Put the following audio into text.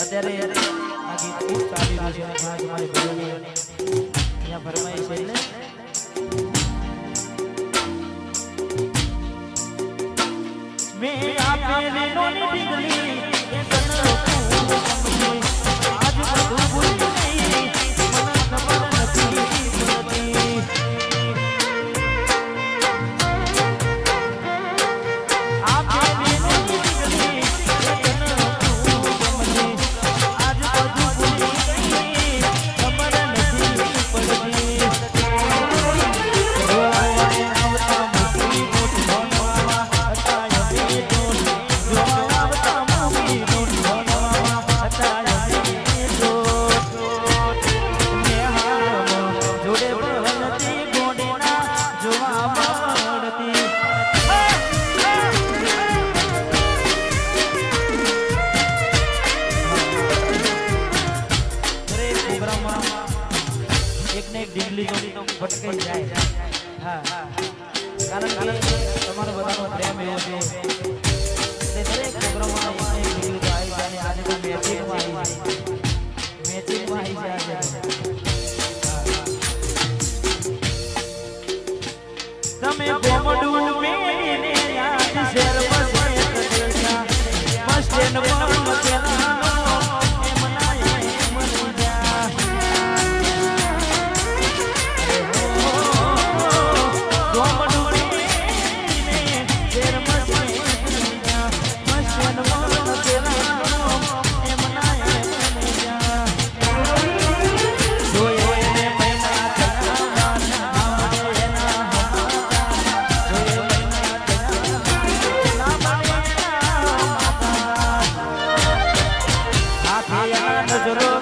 અત્યારે આ ગીત ખૂબ ચાલી રહ્યું છે અને ખાસ મારી બહેનોની અહીંયા ફરમાઈશ છે એટલે મેં આપેલી નોની ડીંગલી એ તને આજ બધું ભૂલી ગઈ મને ખબર નથી આપેલી નોની ડીંગલી એ તને આજ બધું ભૂલી ગઈ ખબર નથી પડતી ભટકાઈ જાય હા કારણ કે તમારો બધાનો પ્રેમ એવો છે એટલે દરેક પ્રોગ્રામમાં એક ડિગ્રી તો આવી જાય આજે તો મેચિંગમાં આવી જાય આજે તમે બોમડું મેને યાદ શેર બસે કદેજા બસ સ્ટેન્ડ પર મચેલા Jolo